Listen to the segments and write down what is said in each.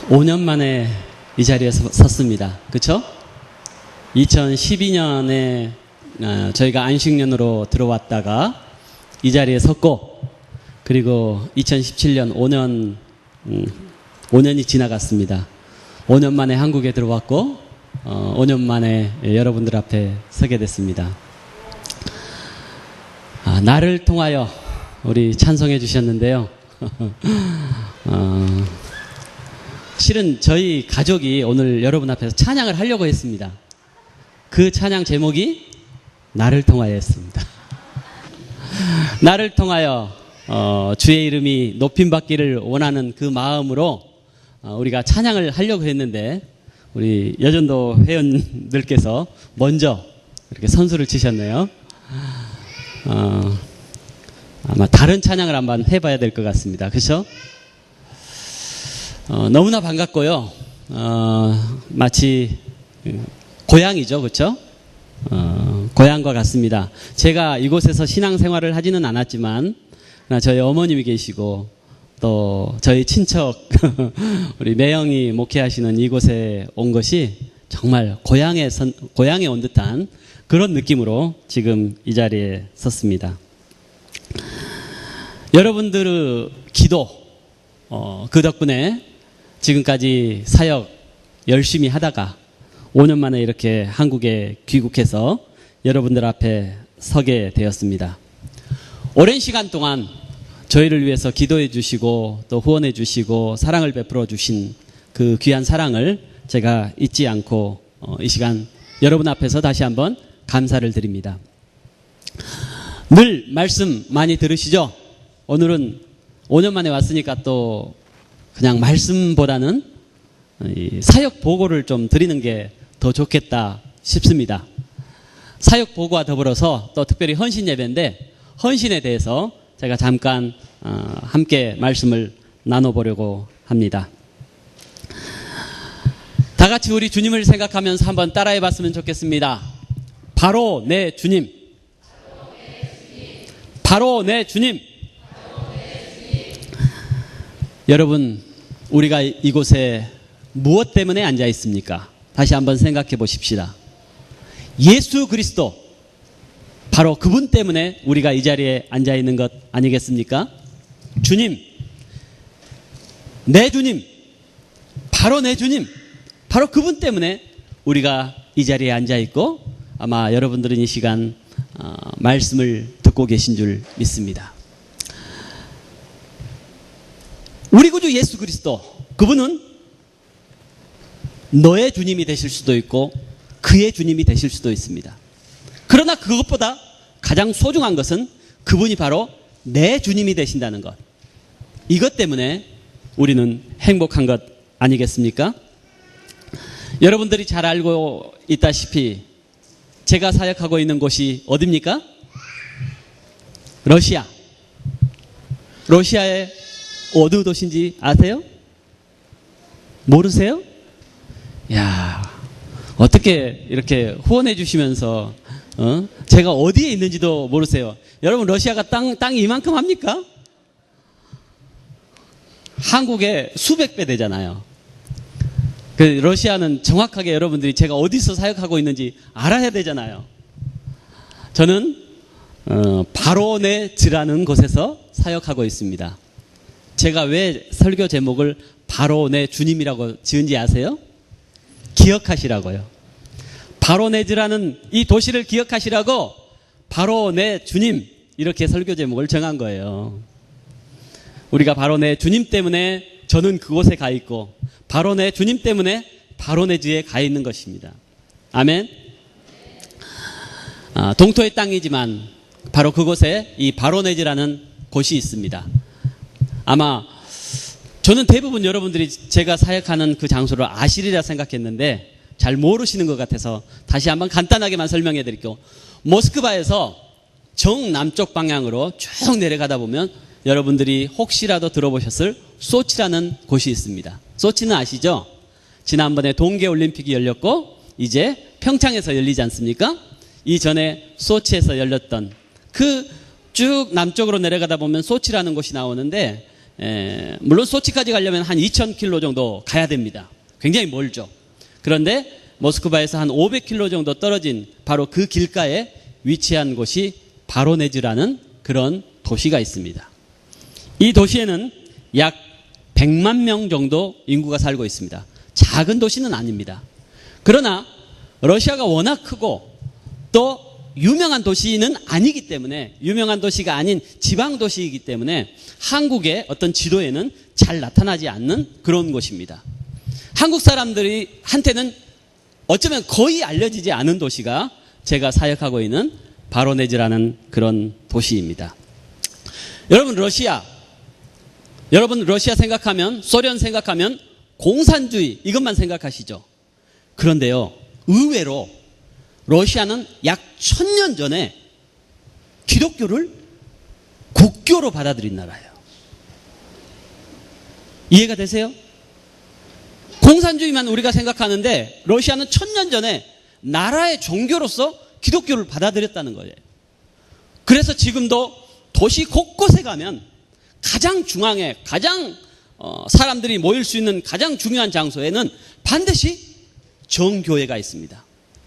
5년 만에 이 자리에 섰습니다. 그렇죠? 2012년에 저희가 안식년으로 들어왔다가 이 자리에 섰고, 그리고 2017년 5년이 지나갔습니다. 5년 만에 한국에 들어왔고 5년 만에 여러분들 앞에 서게 됐습니다. 나를 통하여 우리 찬송해 주셨는데요. 실은 저희 가족이 오늘 여러분 앞에서 찬양을 하려고 했습니다. 그 찬양 제목이 나를 통하여였습니다. 나를 통하여 주의 이름이 높임받기를 원하는 그 마음으로 우리가 찬양을 하려고 했는데, 우리 여전도 회원들께서 먼저 이렇게 선수를 치셨네요. 아마 다른 찬양을 한번 해봐야 될 것 같습니다. 그렇죠? 너무나 반갑고요. 마치 고향이죠, 그렇죠? 고향과 같습니다. 제가 이곳에서 신앙생활을 하지는 않았지만 저희 어머님이 계시고 또 저희 친척 우리 매형이 목회하시는 이곳에 온 것이 정말 고향에 온 듯한 그런 느낌으로 지금 이 자리에 섰습니다. 여러분들의 기도, 그 덕분에 지금까지 사역 열심히 하다가 5년 만에 이렇게 한국에 귀국해서 여러분들 앞에 서게 되었습니다. 오랜 시간 동안 저희를 위해서 기도해 주시고 또 후원해 주시고 사랑을 베풀어 주신 그 귀한 사랑을 제가 잊지 않고 이 시간 여러분 앞에서 다시 한번 감사를 드립니다. 늘 말씀 많이 들으시죠? 오늘은 5년 만에 왔으니까 또 그냥 말씀보다는 이 사역 보고를 좀 드리는 게 더 좋겠다 싶습니다. 사역 보고와 더불어서 또 특별히 헌신 예배인데, 헌신에 대해서 제가 잠깐 함께 말씀을 나눠보려고 합니다. 다 같이 우리 주님을 생각하면서 한번 따라해 봤으면 좋겠습니다. 바로 내 주님. 바로 내 주님. 여러분, 우리가 이곳에 무엇 때문에 앉아 있습니까? 다시 한번 생각해 보십시다. 예수 그리스도, 바로 그분 때문에 우리가 이 자리에 앉아 있는 것 아니겠습니까? 주님, 내 주님, 바로 내 주님, 바로 그분 때문에 우리가 이 자리에 앉아 있고, 아마 여러분들은 이 시간 말씀을 듣고 계신 줄 믿습니다. 우리 구주 예수 그리스도, 그분은 너의 주님이 되실 수도 있고 그의 주님이 되실 수도 있습니다. 그러나 그것보다 가장 소중한 것은 그분이 바로 내 주님이 되신다는 것. 이것 때문에 우리는 행복한 것 아니겠습니까? 여러분들이 잘 알고 있다시피 제가 사역하고 있는 곳이 어디입니까? 러시아. 러시아의 어느 도시인지 아세요? 모르세요? 야, 어떻게 이렇게 후원해 주시면서 제가 어디에 있는지도 모르세요. 여러분, 러시아가 땅이 이만큼 합니까? 한국의 수백 배 되잖아요. 그 러시아는 정확하게 여러분들이 제가 어디서 사역하고 있는지 알아야 되잖아요. 저는 바로네즈라는 곳에서 사역하고 있습니다. 제가 왜 설교 제목을 바로 내 주님이라고 지은지 아세요? 기억하시라고요. 바로네즈라는 이 도시를 기억하시라고 바로 내 주님, 이렇게 설교 제목을 정한 거예요. 우리가 바로 내 주님 때문에 저는 그곳에 가 있고, 바로 내 주님 때문에 바로네즈에 가 있는 것입니다. 아멘. 동토의 땅이지만 바로 그곳에 이 바로네즈라는 곳이 있습니다. 아마 저는 대부분 여러분들이 제가 사역하는 그 장소를 아시리라 생각했는데 잘 모르시는 것 같아서 다시 한번 간단하게만 설명해 드릴게요. 모스크바에서 정남쪽 방향으로 쭉 내려가다 보면 여러분들이 혹시라도 들어보셨을 소치라는 곳이 있습니다. 소치는 아시죠? 지난번에 동계올림픽이 열렸고 이제 평창에서 열리지 않습니까? 이전에 소치에서 열렸던 그 쭉 남쪽으로 내려가다 보면 소치라는 곳이 나오는데, 물론 소치까지 가려면 한 2,000km 정도 가야 됩니다. 굉장히 멀죠. 그런데 모스크바에서 한 500km 정도 떨어진 바로 그 길가에 위치한 곳이 바로네즈라는 그런 도시가 있습니다. 이 도시에는 약 100만 명 정도 인구가 살고 있습니다. 작은 도시는 아닙니다. 그러나 러시아가 워낙 크고 또 유명한 도시는 아니기 때문에, 유명한 도시가 아닌 지방 도시이기 때문에 한국의 어떤 지도에는 잘 나타나지 않는 그런 곳입니다. 한국 사람들이 한테는 어쩌면 거의 알려지지 않은 도시가 제가 사역하고 있는 바로네즈라는 그런 도시입니다. 여러분 러시아 생각하면, 소련 생각하면 공산주의 이것만 생각하시죠. 그런데요, 의외로 러시아는 약 1000년 전에 기독교를 국교로 받아들인 나라예요. 이해가 되세요? 공산주의만 우리가 생각하는데 러시아는 1000년 전에 나라의 종교로서 기독교를 받아들였다는 거예요. 그래서 지금도 도시 곳곳에 가면 가장 중앙에, 가장 사람들이 모일 수 있는 가장 중요한 장소에는 반드시 정교회가 있습니다.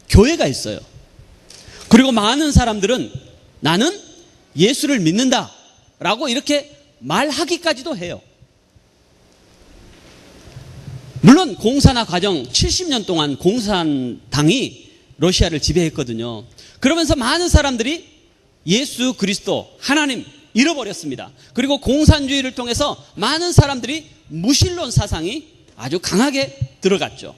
교회가 있어요. 그리고 많은 사람들은 나는 예수를 믿는다 라고 이렇게 말하기까지도 해요. 물론 공산화 과정 70년 동안 공산당이 러시아를 지배했거든요. 그러면서 많은 사람들이 예수 그리스도 하나님 잃어버렸습니다. 그리고 공산주의를 통해서 많은 사람들이 무신론 사상이 아주 강하게 들어갔죠.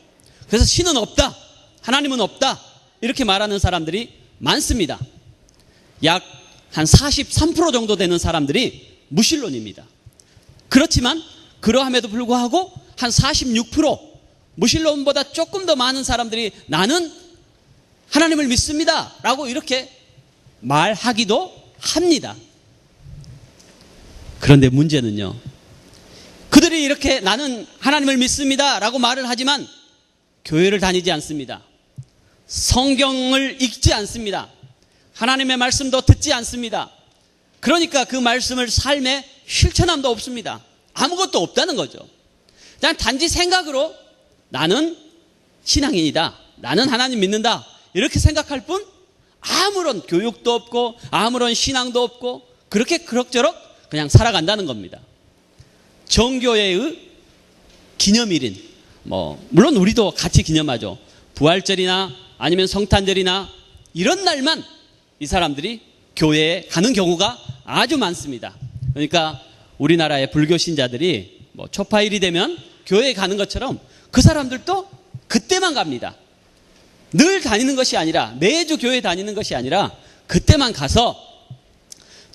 그래서 신은 없다, 하나님은 없다 이렇게 말하는 사람들이 많습니다. 약 한 43% 정도 되는 사람들이 무신론입니다. 그렇지만 그러함에도 불구하고 한 46% 무신론보다 조금 더 많은 사람들이 나는 하나님을 믿습니다 라고 이렇게 말하기도 합니다. 그런데 문제는요, 그들이 이렇게 나는 하나님을 믿습니다 라고 말을 하지만 교회를 다니지 않습니다. 성경을 읽지 않습니다. 하나님의 말씀도 듣지 않습니다. 그러니까 그 말씀을 삶에 실천함도 없습니다. 아무것도 없다는 거죠. 그냥 단지 생각으로 나는 신앙인이다, 나는 하나님 믿는다 이렇게 생각할 뿐 아무런 교육도 없고 아무런 신앙도 없고 그렇게 그럭저럭 그냥 살아간다는 겁니다. 정교회의 기념일인, 물론 우리도 같이 기념하죠. 부활절이나 아니면 성탄절이나 이런 날만 이 사람들이 교회에 가는 경우가 아주 많습니다. 그러니까 우리나라의 불교 신자들이 초파일이 되면 교회에 가는 것처럼 그 사람들도 그때만 갑니다. 늘 다니는 것이 아니라, 매주 교회 다니는 것이 아니라 그때만 가서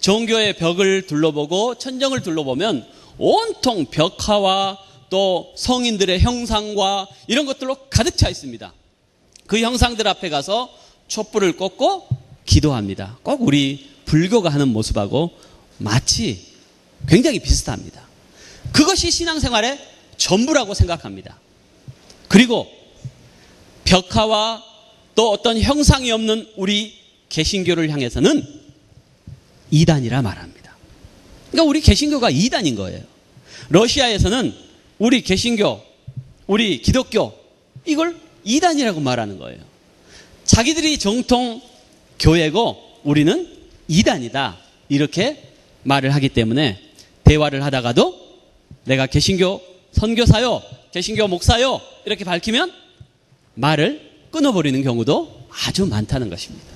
정교의 벽을 둘러보고 천정을 둘러보면 온통 벽화와 또 성인들의 형상과 이런 것들로 가득 차 있습니다. 그 형상들 앞에 가서 촛불을 꽂고 기도합니다. 꼭 우리 불교가 하는 모습하고 마치 굉장히 비슷합니다. 그것이 신앙생활의 전부라고 생각합니다. 그리고 벽화와 또 어떤 형상이 없는 우리 개신교를 향해서는 이단이라 말합니다. 그러니까 우리 개신교가 이단인 거예요. 러시아에서는 우리 개신교, 우리 기독교 이걸 이단이라고 말하는 거예요. 자기들이 정통 교회고 우리는 이단이다 이렇게 말을 하기 때문에 대화를 하다가도 내가 개신교 선교사요, 개신교 목사요 이렇게 밝히면 말을 끊어버리는 경우도 아주 많다는 것입니다.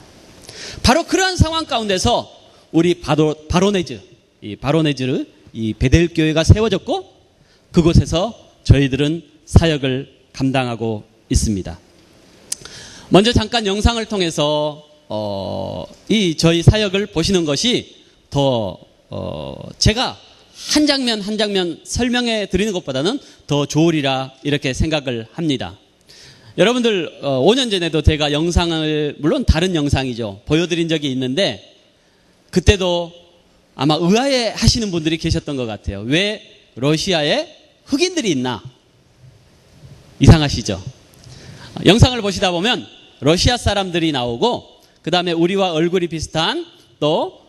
바로 그러한 상황 가운데서 우리 바로네즈, 이 베델교회가 세워졌고 그곳에서 저희들은 사역을 감당하고 있습니다. 먼저 잠깐 영상을 통해서 이 저희 사역을 보시는 것이 더 제가 한 장면 한 장면 설명해 드리는 것보다는 더 좋으리라 이렇게 생각을 합니다. 여러분들 5년 전에도 제가 영상을, 물론 다른 영상이죠, 보여드린 적이 있는데 그때도 아마 의아해 하시는 분들이 계셨던 것 같아요. 왜 러시아에 흑인들이 있나? 이상하시죠? 영상을 보시다 보면 러시아 사람들이 나오고 그 다음에 우리와 얼굴이 비슷한 또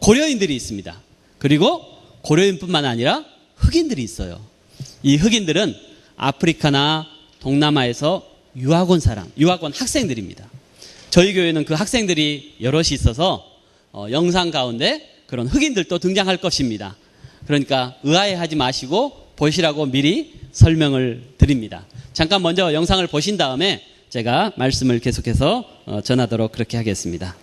고려인들이 있습니다. 그리고 고려인뿐만 아니라 흑인들이 있어요. 이 흑인들은 아프리카나 동남아에서 유학 온 학생들입니다. 저희 교회는 그 학생들이 여럿이 있어서 영상 가운데 그런 흑인들도 등장할 것입니다. 그러니까 의아해하지 마시고 보시라고 미리 설명을 드립니다. 잠깐 먼저 영상을 보신 다음에 제가 말씀을 계속해서 전하도록 그렇게 하겠습니다.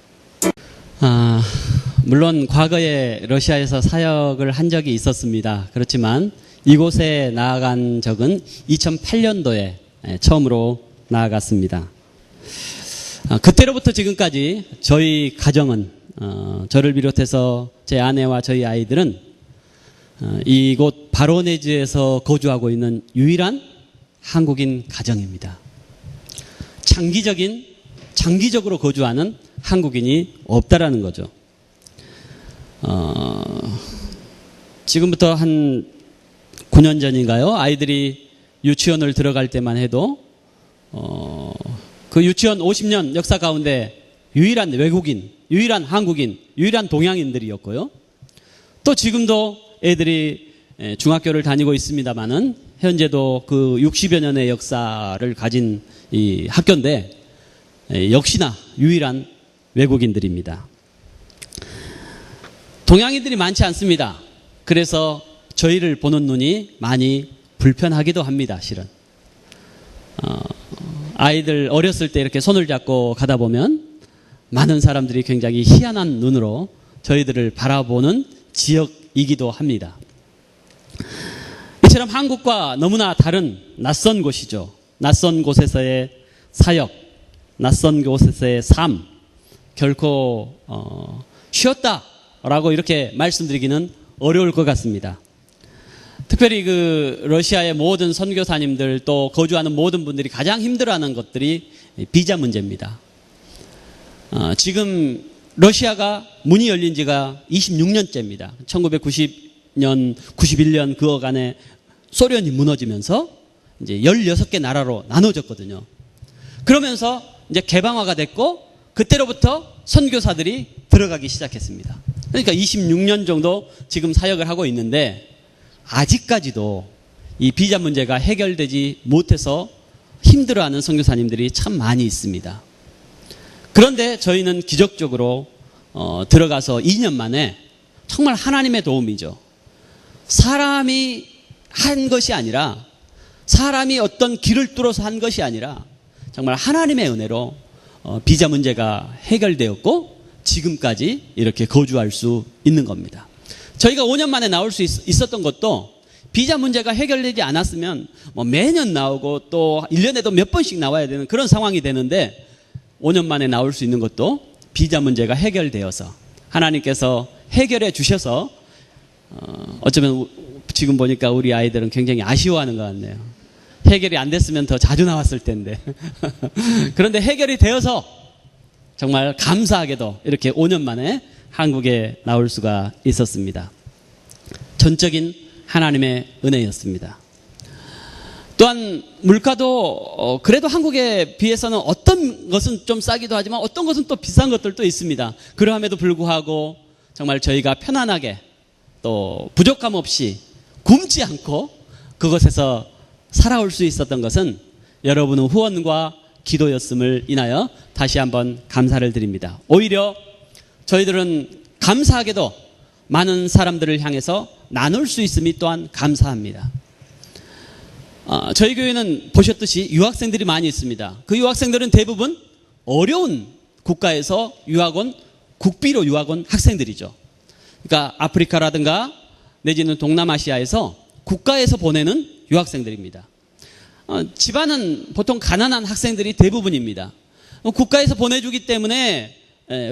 물론 과거에 러시아에서 사역을 한 적이 있었습니다. 그렇지만 이곳에 나아간 적은 2008년도에 처음으로 나아갔습니다. 그때로부터 지금까지 저희 가정은 저를 비롯해서 제 아내와 저희 아이들은 이곳 바로네즈에서 거주하고 있는 유일한 한국인 가정입니다. 장기적으로 거주하는 한국인이 없다라는 거죠. 지금부터 한 9년 전인가요? 아이들이 유치원을 들어갈 때만 해도 그 유치원 50년 역사 가운데 유일한 외국인, 유일한 한국인, 유일한 동양인들이었고요. 또 지금도 애들이 중학교를 다니고 있습니다만은 현재도 그 60여 년의 역사를 가진 이 학교인데 역시나 유일한 외국인들입니다. 동양인들이 많지 않습니다. 그래서 저희를 보는 눈이 많이 불편하기도 합니다, 실은. 아이들 어렸을 때 이렇게 손을 잡고 가다 보면 많은 사람들이 굉장히 희한한 눈으로 저희들을 바라보는 지역이기도 합니다. 이처럼 한국과 너무나 다른 낯선 곳이죠. 낯선 곳에서의 사역, 낯선 곳에서의 삶, 결코 쉬었다라고 이렇게 말씀드리기는 어려울 것 같습니다. 특별히 그 러시아의 모든 선교사님들 또 거주하는 모든 분들이 가장 힘들어하는 것들이 비자 문제입니다. 지금 러시아가 문이 열린 지가 26년째입니다. 1990년, 91년 그 어간에 소련이 무너지면서 이제 16개 나라로 나눠졌거든요. 그러면서 이제 개방화가 됐고 그때로부터 선교사들이 들어가기 시작했습니다. 그러니까 26년 정도 지금 사역을 하고 있는데 아직까지도 이 비자 문제가 해결되지 못해서 힘들어하는 선교사님들이 참 많이 있습니다. 그런데 저희는 기적적으로 들어가서 2년 만에 정말 하나님의 도움이죠. 사람이 한 것이 아니라 사람이 어떤 길을 뚫어서 한 것이 아니라 정말 하나님의 은혜로 비자 문제가 해결되었고 지금까지 이렇게 거주할 수 있는 겁니다. 저희가 5년 만에 나올 수 있었던 것도 비자 문제가 해결되지 않았으면 뭐 매년 나오고 또 1년에도 몇 번씩 나와야 되는 그런 상황이 되는데 5년 만에 나올 수 있는 것도 비자 문제가 해결되어서 하나님께서 해결해 주셔서 어쩌면 지금 보니까 우리 아이들은 굉장히 아쉬워하는 것 같네요. 해결이 안 됐으면 더 자주 나왔을 텐데. 그런데 해결이 되어서 정말 감사하게도 이렇게 5년 만에 한국에 나올 수가 있었습니다. 전적인 하나님의 은혜였습니다. 또한 물가도 그래도 한국에 비해서는 어떤 것은 좀 싸기도 하지만 어떤 것은 또 비싼 것들도 있습니다. 그러함에도 불구하고 정말 저희가 편안하게 또 부족함 없이 굶지 않고 그것에서 살아올 수 있었던 것은 여러분의 후원과 기도였음을 인하여 다시 한번 감사를 드립니다. 오히려 저희들은 감사하게도 많은 사람들을 향해서 나눌 수 있음이 또한 감사합니다. 저희 교회는 보셨듯이 유학생들이 많이 있습니다. 그 유학생들은 대부분 어려운 국가에서 유학 온 국비로 유학 온 학생들이죠. 그러니까 아프리카라든가 내지는 동남아시아에서 국가에서 보내는 유학생들입니다. 집안은 보통 가난한 학생들이 대부분입니다. 국가에서 보내주기 때문에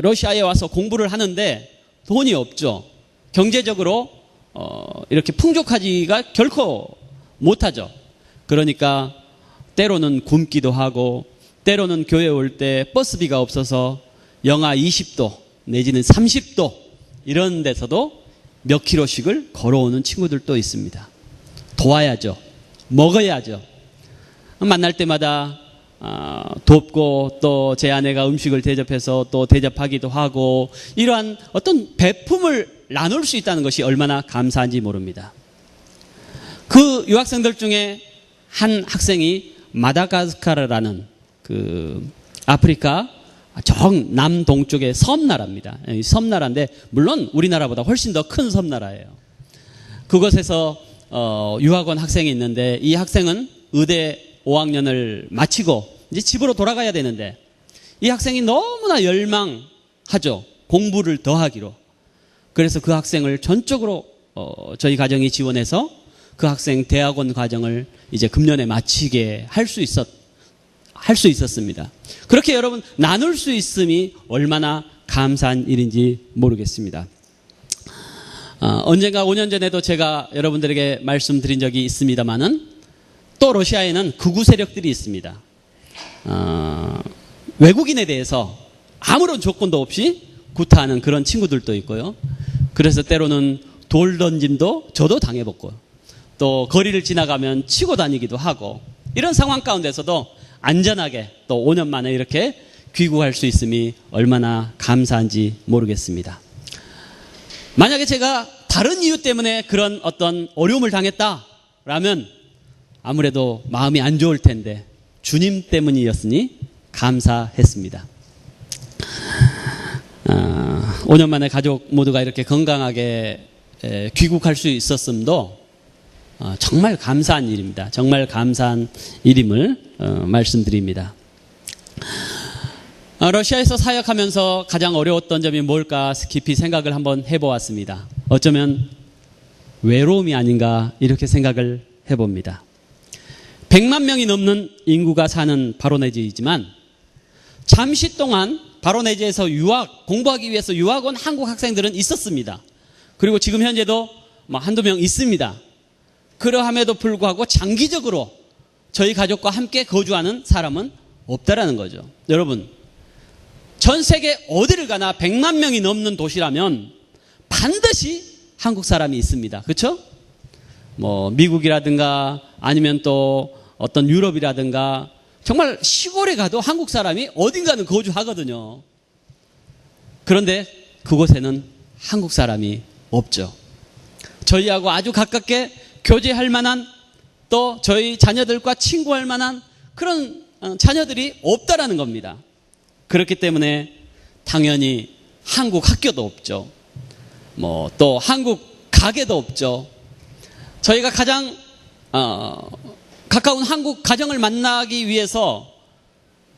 러시아에 와서 공부를 하는데 돈이 없죠. 경제적으로 이렇게 풍족하지가 결코 못하죠. 그러니까 때로는 굶기도 하고 때로는 교회 올 때 버스비가 없어서 영하 20도 내지는 30도 이런 데서도 몇 킬로씩을 걸어오는 친구들도 있습니다. 도와야죠. 먹어야죠. 만날 때마다 돕고 또 제 아내가 음식을 대접해서 또 대접하기도 하고 이러한 어떤 배품을 나눌 수 있다는 것이 얼마나 감사한지 모릅니다. 그 유학생들 중에 한 학생이 마다가스카르라는 그 아프리카 정남동쪽의 섬나라입니다. 섬나라인데 물론 우리나라보다 훨씬 더 큰 섬나라예요. 그곳에서 유학원 학생이 있는데 이 학생은 의대 5학년을 마치고 이제 집으로 돌아가야 되는데 이 학생이 너무나 열망하죠. 공부를 더 하기로. 그래서 그 학생을 전적으로 저희 가정이 지원해서 그 학생 대학원 과정을 이제 금년에 마치게 할 수 있었습니다. 그렇게 여러분 나눌 수 있음이 얼마나 감사한 일인지 모르겠습니다. 언젠가 5년 전에도 제가 여러분들에게 말씀드린 적이 있습니다만은 또 러시아에는 극우 세력들이 있습니다. 외국인에 대해서 아무런 조건도 없이 구타하는 그런 친구들도 있고요. 그래서 때로는 돌 던짐도 저도 당해봤고요. 또 거리를 지나가면 치고 다니기도 하고 이런 상황 가운데서도 안전하게 또 5년 만에 이렇게 귀국할 수 있음이 얼마나 감사한지 모르겠습니다. 만약에 제가 다른 이유 때문에 그런 어떤 어려움을 당했다라면 아무래도 마음이 안 좋을 텐데 주님 때문이었으니 감사했습니다. 5년 만에 가족 모두가 이렇게 건강하게 귀국할 수 있었음도 정말 감사한 일입니다. 정말 감사한 일임을 말씀드립니다. 러시아에서 사역하면서 가장 어려웠던 점이 뭘까 깊이 생각을 한번 해보았습니다. 어쩌면 외로움이 아닌가 이렇게 생각을 해봅니다. 100만 명이 넘는 인구가 사는 바로네즈이지만 잠시 동안 바로네즈에서 공부하기 위해서 유학 온 한국 학생들은 있었습니다. 그리고 지금 현재도 한두 명 있습니다. 그러함에도 불구하고 장기적으로 저희 가족과 함께 거주하는 사람은 없다라는 거죠. 여러분, 전 세계 어디를 가나 100만 명이 넘는 도시라면 반드시 한국 사람이 있습니다. 그렇죠? 미국이라든가 아니면 또 어떤 유럽이라든가 정말 시골에 가도 한국 사람이 어딘가는 거주하거든요. 그런데 그곳에는 한국 사람이 없죠. 저희하고 아주 가깝게 교제할 만한 또 저희 자녀들과 친구할 만한 그런 자녀들이 없다라는 겁니다. 그렇기 때문에 당연히 한국 학교도 없죠. 또 한국 가게도 없죠. 저희가 가장 가까운 한국 가정을 만나기 위해서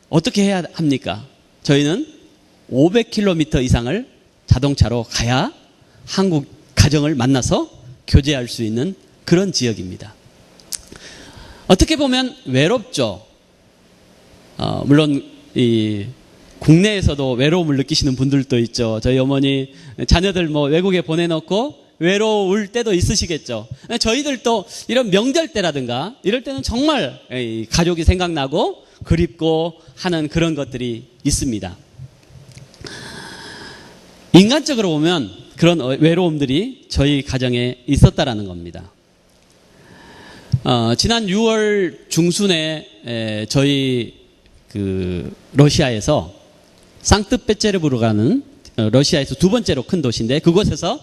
어떻게 해야 합니까? 저희는 500km 이상을 자동차로 가야 한국 가정을 만나서 교제할 수 있는 그런 지역입니다. 어떻게 보면 외롭죠. 물론 국내에서도 외로움을 느끼시는 분들도 있죠. 저희 어머니 자녀들 외국에 보내놓고 외로울 때도 있으시겠죠. 저희들도 이런 명절 때라든가 이럴 때는 정말 가족이 생각나고 그립고 하는 그런 것들이 있습니다. 인간적으로 보면 그런 외로움들이 저희 가정에 있었다라는 겁니다. 지난 6월 중순에 저희 러시아에서 상트페테르부르크라는 러시아에서 두 번째로 큰 도시인데 그곳에서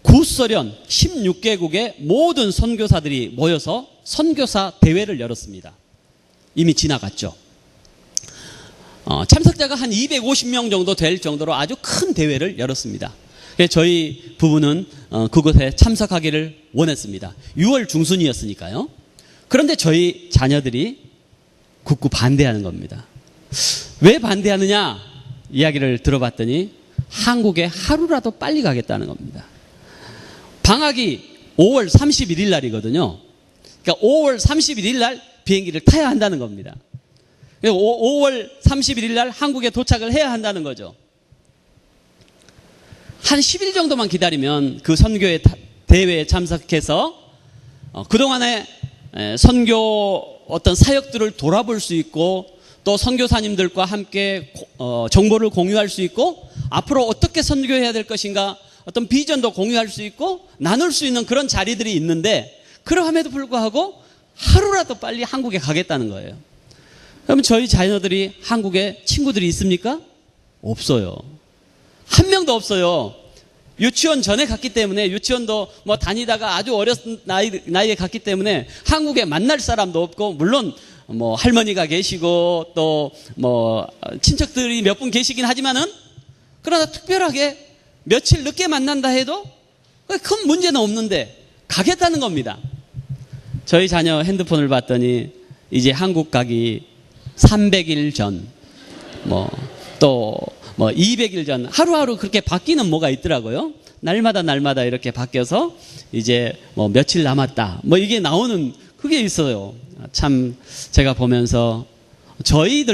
구소련 16개국의 모든 선교사들이 모여서 선교사 대회를 열었습니다. 이미 지나갔죠. 참석자가 한 250명 정도 될 정도로 아주 큰 대회를 열었습니다. 그래서 저희 부부는 그곳에 참석하기를 원했습니다. 6월 중순이었으니까요. 그런데 저희 자녀들이 굳고 반대하는 겁니다. 왜 반대하느냐 이야기를 들어봤더니 한국에 하루라도 빨리 가겠다는 겁니다. 방학이 5월 31일 날이거든요. 그러니까 5월 31일 날 비행기를 타야 한다는 겁니다. 5월 31일 날 한국에 도착을 해야 한다는 거죠. 한 10일 정도만 기다리면 그 선교의 대회에 참석해서 그동안의 선교 어떤 사역들을 돌아볼 수 있고 또 선교사님들과 함께 정보를 공유할 수 있고 앞으로 어떻게 선교해야 될 것인가 어떤 비전도 공유할 수 있고 나눌 수 있는 그런 자리들이 있는데 그러함에도 불구하고 하루라도 빨리 한국에 가겠다는 거예요. 그러면 저희 자녀들이 한국에 친구들이 있습니까? 없어요. 한 명도 없어요. 유치원 전에 갔기 때문에, 유치원도 뭐 다니다가 아주 어렸은 나이에 갔기 때문에 한국에 만날 사람도 없고, 물론 뭐 할머니가 계시고 또 뭐 친척들이 몇 분 계시긴 하지만은, 그러나 특별하게 며칠 늦게 만난다 해도 큰 문제는 없는데 가겠다는 겁니다. 저희 자녀 핸드폰을 봤더니 이제 한국 가기 300일 전, 또 200일 전, 하루하루 그렇게 바뀌는 뭐가 있더라고요. 날마다 이렇게 바뀌어서 이제 뭐 며칠 남았다, 뭐 이게 나오는 그게 있어요. 참 제가 보면서 저희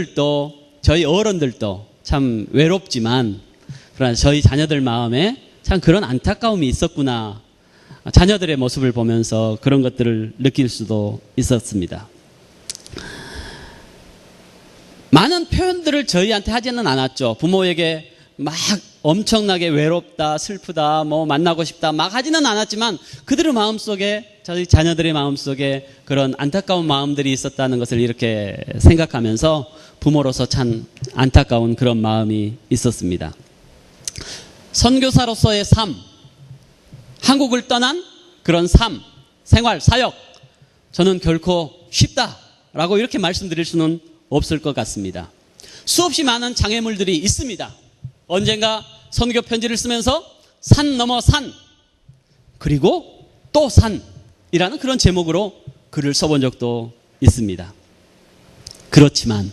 어른들도 참 외롭지만, 그러나 저희 자녀들 마음에 참 그런 안타까움이 있었구나. 자녀들의 모습을 보면서 그런 것들을 느낄 수도 있었습니다. 많은 표현들을 저희한테 하지는 않았죠. 부모에게 막 엄청나게 외롭다, 슬프다, 뭐 만나고 싶다 막 하지는 않았지만, 그들의 마음속에, 저희 자녀들의 마음속에 그런 안타까운 마음들이 있었다는 것을 이렇게 생각하면서 부모로서 참 안타까운 그런 마음이 있었습니다. 선교사로서의 삶, 한국을 떠난 그런 삶, 생활, 사역, 저는 결코 쉽다라고 이렇게 말씀드릴 수는 없을 것 같습니다. 수없이 많은 장애물들이 있습니다. 언젠가 선교 편지를 쓰면서 산 넘어 산, 그리고 또 산이라는 그런 제목으로 글을 써본 적도 있습니다. 그렇지만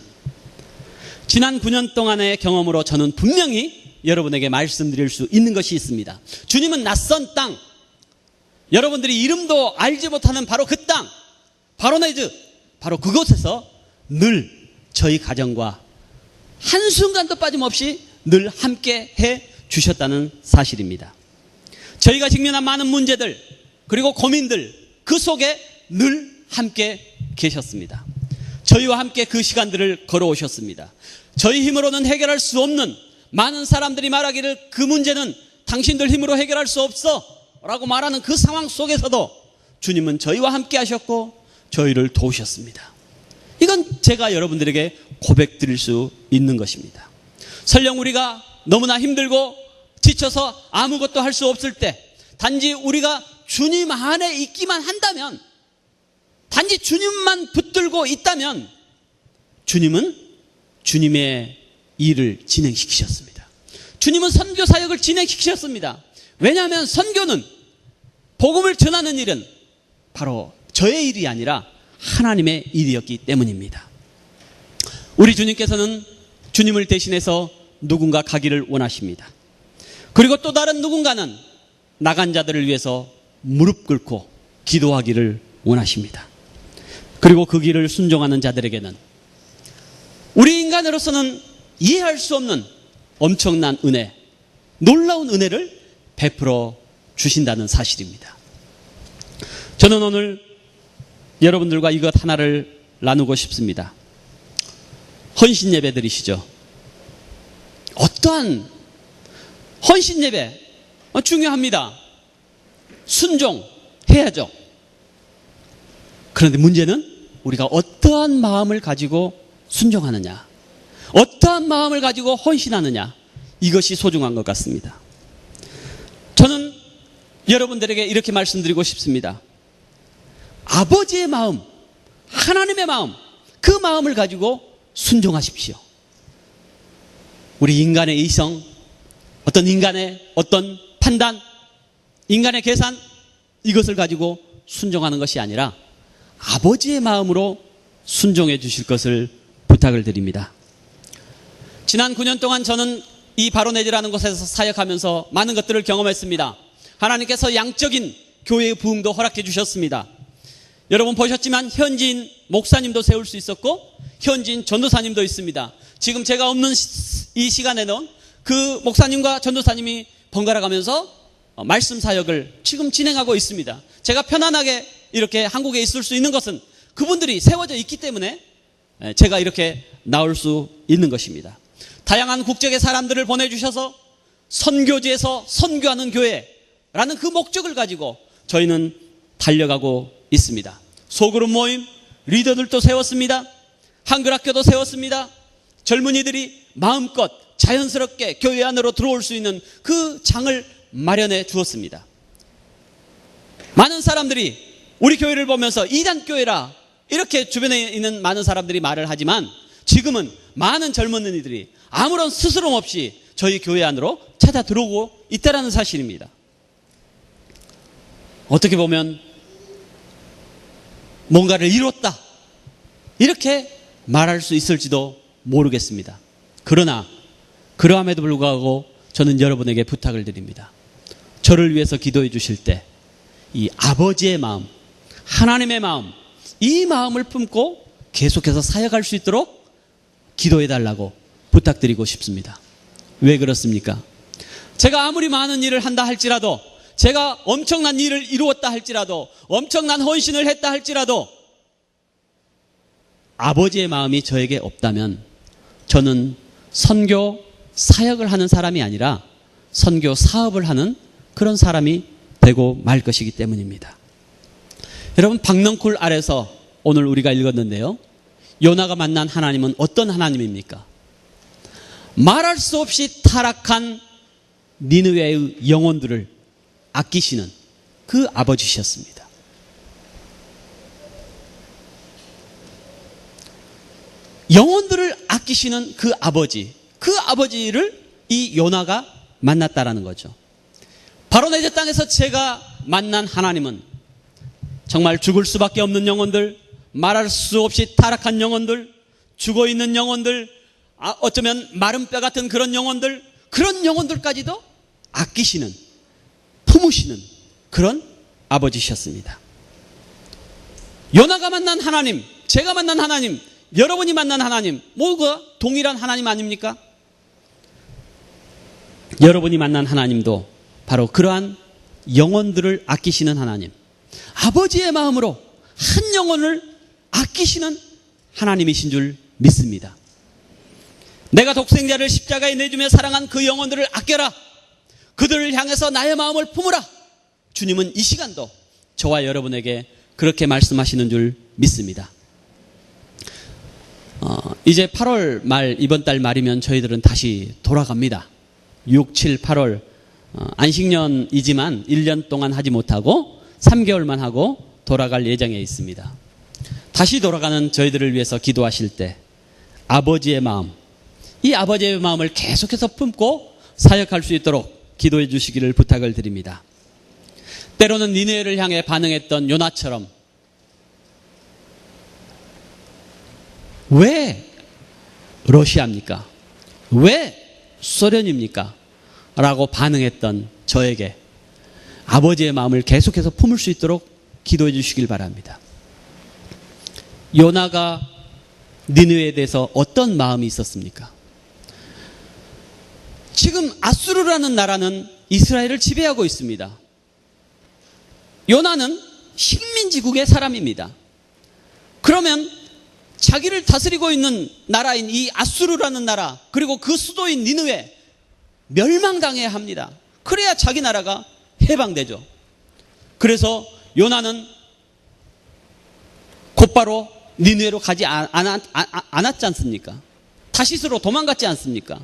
지난 9년 동안의 경험으로 저는 분명히 여러분에게 말씀드릴 수 있는 것이 있습니다. 주님은 낯선 땅, 여러분들이 이름도 알지 못하는 바로 그 땅, 바로네즈, 바로 그곳에서 늘 저희 가정과 한순간도 빠짐없이 늘 함께 해 주셨다는 사실입니다. 저희가 직면한 많은 문제들, 그리고 고민들, 그 속에 늘 함께 계셨습니다. 저희와 함께 그 시간들을 걸어오셨습니다. 저희 힘으로는 해결할 수 없는, 많은 사람들이 말하기를 그 문제는 당신들 힘으로 해결할 수 없어 라고 말하는 그 상황 속에서도 주님은 저희와 함께 하셨고 저희를 도우셨습니다. 이건 제가 여러분들에게 고백드릴 수 있는 것입니다. 설령 우리가 너무나 힘들고 지쳐서 아무것도 할 수 없을 때, 단지 우리가 주님 안에 있기만 한다면, 단지 주님만 붙들고 있다면, 주님은 주님의 일을 진행시키셨습니다. 주님은 선교 사역을 진행시키셨습니다. 왜냐하면 선교는, 복음을 전하는 일은 바로 저의 일이 아니라 하나님의 일이었기 때문입니다. 우리 주님께서는 주님을 대신해서 누군가 가기를 원하십니다. 그리고 또 다른 누군가는 나간 자들을 위해서 무릎 꿇고 기도하기를 원하십니다. 그리고 그 길을 순종하는 자들에게는 우리 인간으로서는 이해할 수 없는 엄청난 은혜, 놀라운 은혜를 베풀어 주신다는 사실입니다. 저는 오늘 여러분들과 이것 하나를 나누고 싶습니다. 헌신 예배 드리시죠. 어떠한 헌신 예배 중요합니다. 순종해야죠. 그런데 문제는 우리가 어떠한 마음을 가지고 순종하느냐, 어떠한 마음을 가지고 헌신하느냐, 이것이 소중한 것 같습니다. 저는 여러분들에게 이렇게 말씀드리고 싶습니다. 아버지의 마음, 하나님의 마음, 그 마음을 가지고 순종하십시오. 우리 인간의 이성, 어떤 인간의 어떤 판단, 인간의 계산, 이것을 가지고 순종하는 것이 아니라 아버지의 마음으로 순종해 주실 것을 부탁을 드립니다. 지난 9년 동안 저는 이 바로네즈라는 곳에서 사역하면서 많은 것들을 경험했습니다. 하나님께서 양적인 교회의 부흥도 허락해 주셨습니다. 여러분 보셨지만 현지인 목사님도 세울 수 있었고 현지인 전도사님도 있습니다. 지금 제가 없는 이 시간에는 그 목사님과 전도사님이 번갈아 가면서 말씀 사역을 지금 진행하고 있습니다. 제가 편안하게 이렇게 한국에 있을 수 있는 것은 그분들이 세워져 있기 때문에 제가 이렇게 나올 수 있는 것입니다. 다양한 국적의 사람들을 보내주셔서 선교지에서 선교하는 교회라는 그 목적을 가지고 저희는 달려가고 있습니다. 소그룹 모임, 리더들도 세웠습니다. 한글학교도 세웠습니다. 젊은이들이 마음껏 자연스럽게 교회 안으로 들어올 수 있는 그 장을 마련해 주었습니다. 많은 사람들이 우리 교회를 보면서 이단교회라 이렇게 주변에 있는 많은 사람들이 말을 하지만 지금은 많은 젊은이들이 아무런 스스럼 없이 저희 교회 안으로 찾아 들어오고 있다는 사실입니다. 어떻게 보면 뭔가를 이뤘다 이렇게 말할 수 있을지도 모르겠습니다. 그러나 그러함에도 불구하고 저는 여러분에게 부탁을 드립니다. 저를 위해서 기도해 주실 때 이 아버지의 마음, 하나님의 마음, 이 마음을 품고 계속해서 사역할 수 있도록 기도해 달라고 부탁드리고 싶습니다. 왜 그렇습니까? 제가 아무리 많은 일을 한다 할지라도, 제가 엄청난 일을 이루었다 할지라도, 엄청난 헌신을 했다 할지라도 아버지의 마음이 저에게 없다면 저는 선교 사역을 하는 사람이 아니라 선교 사업을 하는 그런 사람이 되고 말 것이기 때문입니다. 여러분, 박넝쿨 아래서 오늘 우리가 읽었는데요. 요나가 만난 하나님은 어떤 하나님입니까? 말할 수 없이 타락한 니느웨의 영혼들을 아끼시는 그 아버지셨습니다. 영혼들을 아끼시는 그 아버지를 이 요나가 만났다라는 거죠. 바로 내 땅에서 제가 만난 하나님은 정말 죽을 수밖에 없는 영혼들, 말할 수 없이 타락한 영혼들, 죽어있는 영혼들, 어쩌면 마른 뼈 같은 그런 영혼들까지도 아끼시는, 품으시는 그런 아버지셨습니다. 요나가 만난 하나님, 제가 만난 하나님, 여러분이 만난 하나님, 뭐가 동일한 하나님 아닙니까? 여러분이 만난 하나님도 바로 그러한 영혼들을 아끼시는 하나님, 아버지의 마음으로 한 영혼을 아끼시는 하나님이신 줄 믿습니다. 내가 독생자를 십자가에 내주며 사랑한 그 영혼들을 아껴라. 그들을 향해서 나의 마음을 품으라. 주님은 이 시간도 저와 여러분에게 그렇게 말씀하시는 줄 믿습니다. 이제 8월 말, 이번 달 말이면 저희들은 다시 돌아갑니다. 6, 7, 8월 안식년이지만 1년 동안 하지 못하고 3개월만 하고 돌아갈 예정에 있습니다. 다시 돌아가는 저희들을 위해서 기도하실 때 아버지의 마음, 이 아버지의 마음을 계속해서 품고 사역할 수 있도록 기도해 주시기를 부탁을 드립니다. 때로는 니느웨를 향해 반응했던 요나처럼 왜 러시아입니까? 왜 소련입니까? 라고 반응했던 저에게 아버지의 마음을 계속해서 품을 수 있도록 기도해 주시길 바랍니다. 요나가 니느웨에 대해서 어떤 마음이 있었습니까? 지금 아수르라는 나라는 이스라엘을 지배하고 있습니다. 요나는 식민지국의 사람입니다. 그러면 자기를 다스리고 있는 나라인 이 아수르라는 나라, 그리고 그 수도인 니느웨 멸망당해야 합니다. 그래야 자기 나라가 해방되죠. 그래서 요나는 곧바로 니느웨로 가지 않았지 않습니까? 다시스로 도망갔지 않습니까?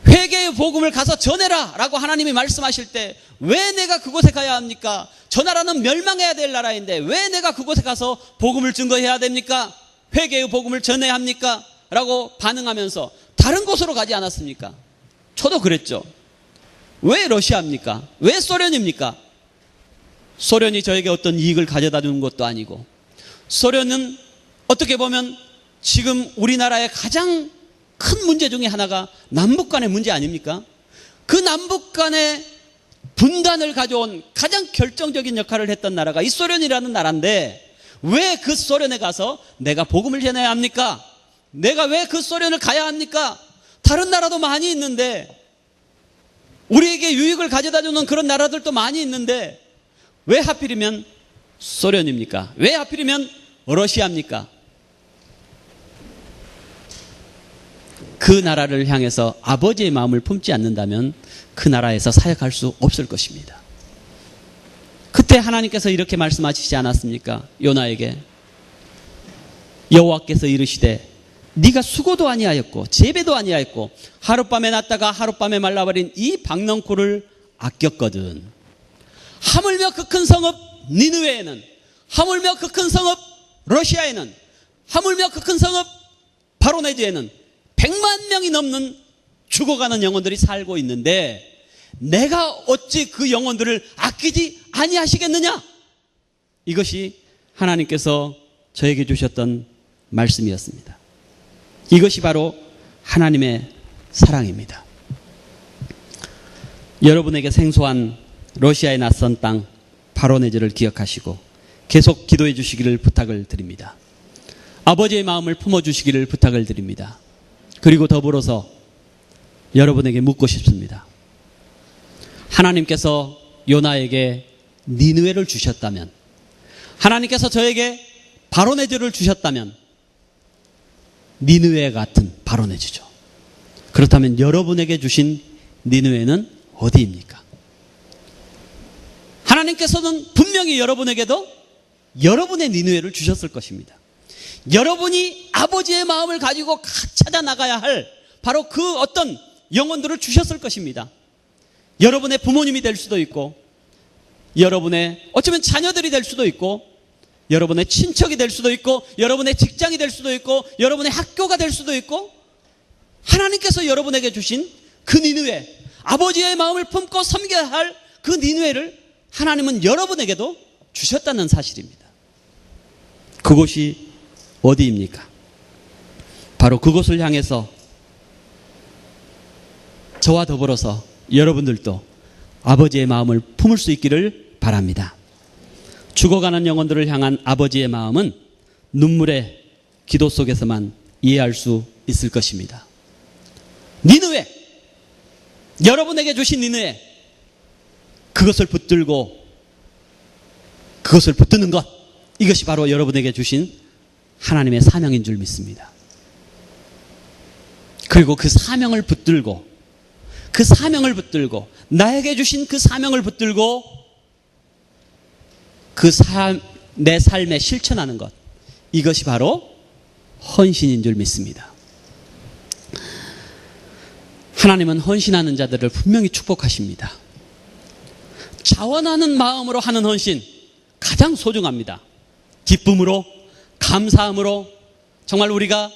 회개의 복음을 가서 전해라 라고 하나님이 말씀하실 때 왜 내가 그곳에 가야 합니까? 저 나라는 멸망해야 될 나라인데 왜 내가 그곳에 가서 복음을 증거해야 됩니까? 회개의 복음을 전해야 합니까? 라고 반응하면서 다른 곳으로 가지 않았습니까? 저도 그랬죠. 왜 러시아입니까? 왜 소련입니까? 소련이 저에게 어떤 이익을 가져다 주는 것도 아니고, 소련은 어떻게 보면 지금 우리나라의 가장 큰 문제 중에 하나가 남북 간의 문제 아닙니까? 그 남북 간의 분단을 가져온 가장 결정적인 역할을 했던 나라가 이 소련이라는 나라인데 왜 그 소련에 가서 내가 복음을 전해야 합니까? 내가 왜 그 소련을 가야 합니까? 다른 나라도 많이 있는데, 우리에게 유익을 가져다 주는 그런 나라들도 많이 있는데 왜 하필이면 소련입니까? 왜 하필이면 러시아입니까? 그 나라를 향해서 아버지의 마음을 품지 않는다면 그 나라에서 사역할 수 없을 것입니다. 그때 하나님께서 이렇게 말씀하시지 않았습니까? 요나에게 여호와께서 이르시되 네가 수고도 아니하였고 재배도 아니하였고 하룻밤에 났다가 하룻밤에 말라버린 이 박넝쿨을 아꼈거든. 하물며 그 큰 성읍 니느웨에는, 하물며 그 큰 성읍 러시아에는, 하물며 그 큰 성읍 바로네즈에는 100만 명이 넘는 죽어가는 영혼들이 살고 있는데 내가 어찌 그 영혼들을 아끼지 아니하시겠느냐? 이것이 하나님께서 저에게 주셨던 말씀이었습니다. 이것이 바로 하나님의 사랑입니다. 여러분에게 생소한 러시아의 낯선 땅 바로네즈를 기억하시고 계속 기도해 주시기를 부탁을 드립니다. 아버지의 마음을 품어주시기를 부탁을 드립니다. 그리고 더불어서 여러분에게 묻고 싶습니다. 하나님께서 요나에게 니느웨를 주셨다면, 하나님께서 저에게 바로네즈를 주셨다면 니느웨 같은 바로네즈죠. 그렇다면 여러분에게 주신 니느웨는 어디입니까? 하나님께서는 분명히 여러분에게도 여러분의 니느웨를 주셨을 것입니다. 여러분이 아버지의 마음을 가지고 찾아 나가야 할 바로 그 어떤 영혼들을 주셨을 것입니다. 여러분의 부모님이 될 수도 있고, 여러분의 어쩌면 자녀들이 될 수도 있고, 여러분의 친척이 될 수도 있고, 여러분의 직장이 될 수도 있고, 여러분의 학교가 될 수도 있고, 하나님께서 여러분에게 주신 그 니느웨, 아버지의 마음을 품고 섬겨야 할 그 니느웨를 하나님은 여러분에게도 주셨다는 사실입니다. 그곳이 어디입니까? 바로 그곳을 향해서 저와 더불어서 여러분들도 아버지의 마음을 품을 수 있기를 바랍니다. 죽어가는 영혼들을 향한 아버지의 마음은 눈물의 기도 속에서만 이해할 수 있을 것입니다. 니느웨, 여러분에게 주신 니느웨, 그것을 붙들고 그것을 붙드는 것, 이것이 바로 여러분에게 주신 하나님의 사명인 줄 믿습니다. 그리고 그 사명을 붙들고, 그 사명을 붙들고, 나에게 주신 그 사명을 붙들고 내 삶에 실천하는 것, 이것이 바로 헌신인 줄 믿습니다. 하나님은 헌신하는 자들을 분명히 축복하십니다. 자원하는 마음으로 하는 헌신, 가장 소중합니다. 기쁨으로, 감사함으로, 정말 우리가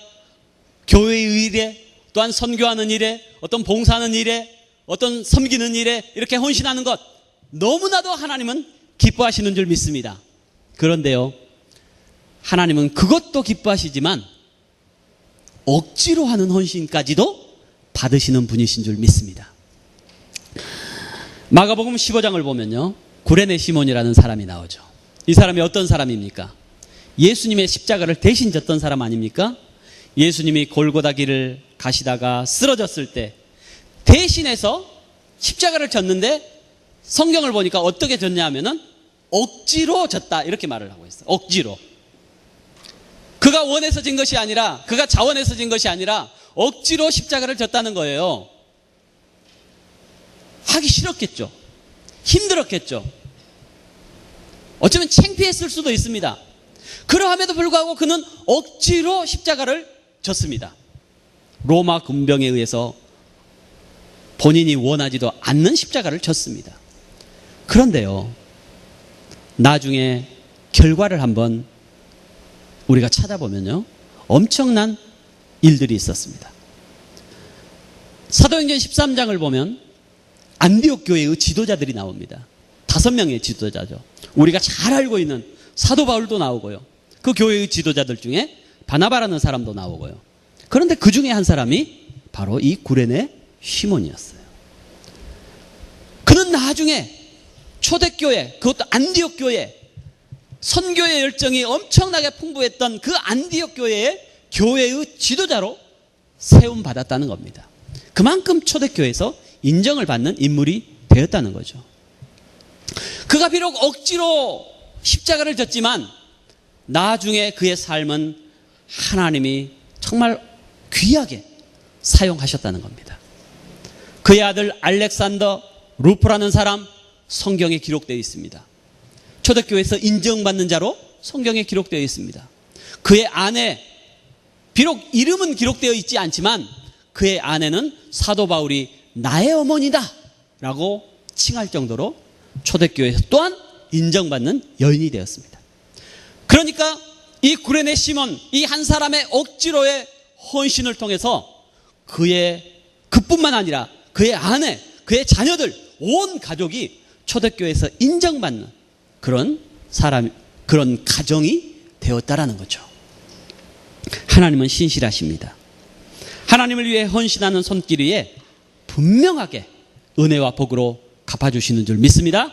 교회의 일에, 또한 선교하는 일에, 어떤 봉사하는 일에, 어떤 섬기는 일에 이렇게 헌신하는 것, 너무나도 하나님은 기뻐하시는 줄 믿습니다. 그런데요, 하나님은 그것도 기뻐하시지만 억지로 하는 헌신까지도 받으시는 분이신 줄 믿습니다. 마가복음 15장을 보면요, 구레네 시몬이라는 사람이 나오죠. 이 사람이 어떤 사람입니까? 예수님의 십자가를 대신 졌던 사람 아닙니까? 예수님이 골고다 길을 가시다가 쓰러졌을 때 대신해서 십자가를 졌는데 성경을 보니까 어떻게 졌냐 하면은 억지로 졌다, 이렇게 말을 하고 있어요. 억지로. 그가 원해서 진 것이 아니라, 그가 자원해서 진 것이 아니라 억지로 십자가를 졌다는 거예요. 하기 싫었겠죠. 힘들었겠죠. 어쩌면 창피했을 수도 있습니다. 그러함에도 불구하고 그는 억지로 십자가를 졌습니다. 로마 군병에 의해서 본인이 원하지도 않는 십자가를 졌습니다. 그런데요, 나중에 결과를 한번 우리가 찾아보면요, 엄청난 일들이 있었습니다. 사도행전 13장을 보면 안디옥 교회의 지도자들이 나옵니다. 5명의 지도자죠. 우리가 잘 알고 있는 사도 바울도 나오고요, 그 교회의 지도자들 중에 바나바라는 사람도 나오고요. 그런데 그 중에 한 사람이 바로 이 구레네 시몬이었어요. 그는 나중에 초대교회, 그것도 안디옥 교회, 선교의 열정이 엄청나게 풍부했던 그 안디옥 교회의 지도자로 세움받았다는 겁니다. 그만큼 초대교회에서 인정을 받는 인물이 되었다는 거죠. 그가 비록 억지로 십자가를 졌지만 나중에 그의 삶은 하나님이 정말 귀하게 사용하셨다는 겁니다. 그의 아들 알렉산더 루프라는 사람, 성경에 기록되어 있습니다. 초대교회에서 인정받는 자로 성경에 기록되어 있습니다. 그의 아내, 비록 이름은 기록되어 있지 않지만 그의 아내는 사도 바울이 나의 어머니다 라고 칭할 정도로 초대교회에서 또한 인정받는 여인이 되었습니다. 그러니까 이 구레네 시몬, 이 한 사람의 억지로의 헌신을 통해서 그뿐만 아니라 그의 아내, 그의 자녀들, 온 가족이 초대교회에서 인정받는 그런 가정이 되었다라는 거죠. 하나님은 신실하십니다. 하나님을 위해 헌신하는 손길 위에 분명하게 은혜와 복으로 갚아주시는 줄 믿습니다.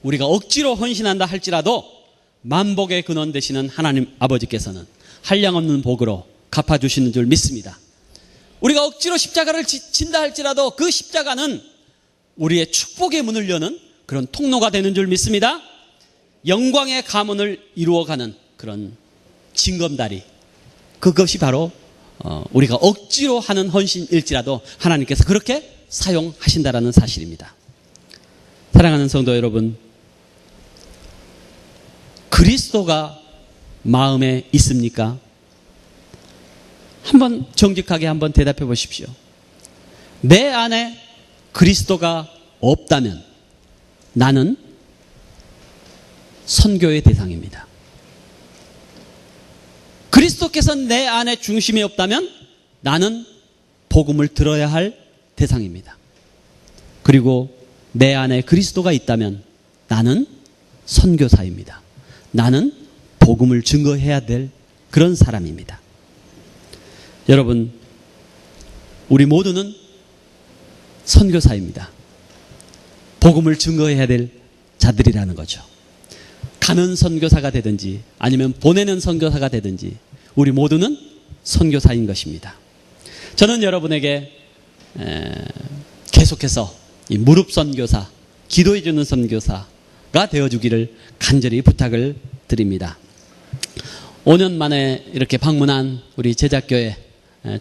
우리가 억지로 헌신한다 할지라도 만복의 근원 되시는 하나님 아버지께서는 한량없는 복으로 갚아주시는 줄 믿습니다. 우리가 억지로 십자가를 진다 할지라도 그 십자가는 우리의 축복의 문을 여는 그런 통로가 되는 줄 믿습니다. 영광의 가문을 이루어가는 그런 징검다리, 그것이 바로 우리가 억지로 하는 헌신일지라도 하나님께서 그렇게 사용하신다라는 사실입니다. 사랑하는 성도 여러분, 그리스도가 마음에 있습니까? 한번 정직하게 한번 대답해 보십시오. 내 안에 그리스도가 없다면 나는 선교의 대상입니다. 그리스도께서 내 안에 중심이 없다면 나는 복음을 들어야 할 대상입니다. 그리고 내 안에 그리스도가 있다면 나는 선교사입니다. 나는 복음을 증거해야 될 그런 사람입니다. 여러분, 우리 모두는 선교사입니다. 복음을 증거해야 될 자들이라는 거죠. 가는 선교사가 되든지 아니면 보내는 선교사가 되든지 우리 모두는 선교사인 것입니다. 저는 여러분에게 계속해서 이 무릎 선교사, 기도해주는 선교사가 되어주기를 간절히 부탁을 드립니다. 5년 만에 이렇게 방문한 우리 제작교회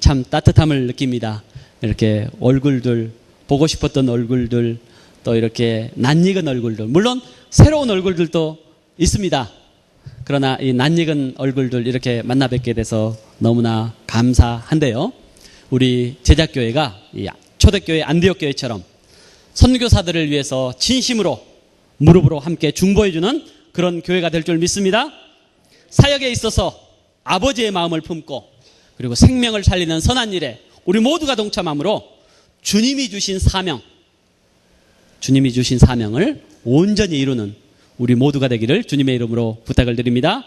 참 따뜻함을 느낍니다. 이렇게 얼굴들, 보고 싶었던 얼굴들, 또 이렇게 낯익은 얼굴들, 물론 새로운 얼굴들도 있습니다. 그러나 이 낯익은 얼굴들 이렇게 만나 뵙게 돼서 너무나 감사한데요. 우리 제작교회가 이 초대교회 안디옥교회처럼 선교사들을 위해서 진심으로 무릎으로 함께 중보해주는 그런 교회가 될 줄 믿습니다. 사역에 있어서 아버지의 마음을 품고 그리고 생명을 살리는 선한 일에 우리 모두가 동참함으로 주님이 주신 사명을 온전히 이루는 우리 모두가 되기를 주님의 이름으로 부탁을 드립니다.